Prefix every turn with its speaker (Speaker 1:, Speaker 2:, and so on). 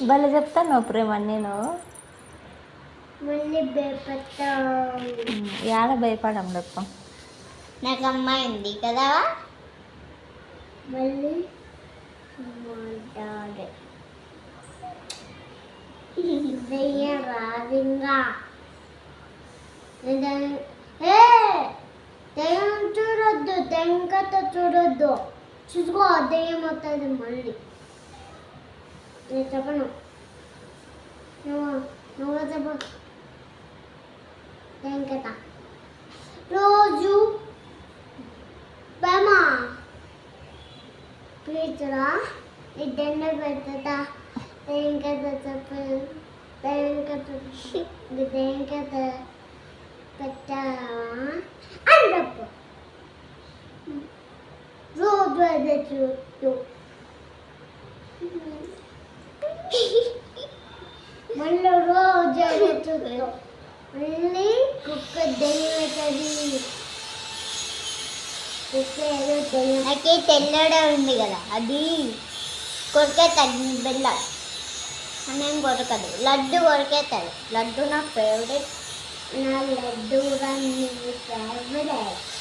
Speaker 1: భలే చెప్తాను ప్రేమ నేను
Speaker 2: మళ్ళీ భయపడతా
Speaker 1: ఏడ భయపడం తప్ప
Speaker 2: నాకు అమ్మాయి ఉంది కదా మళ్ళీ మాట్లాడే దెయ్యం రాదింగా దెయ్యం చూడొద్దు దెంకత చూడొద్దు చూసుకో దెయ్యం అవుతుంది మళ్ళీ నేను చెప్పను నువ్వు చెప్పు దెంకత రోజు బేమా ప్లీజ్రా ఈ దండ పెడతా దెంకత చెప్పు దెంకత దెంకత పెట్టా అని చెప్పు రోజు అదే చూస్తూ మళ్ళీ రోజు అదే చూస్తూ మళ్ళీ కుక్క దెయ్యం అవుతుంది కుక్క ఏదో దెయ్యం నాకే తెల్లడే ఉంది కదా అది కొరికేతాడు బెల్లం అనేం కొరకదు లడ్డు కొరికేతాడు లడ్డు నా ఫేవరెట్ నా లడ్డు ఫేవరెట్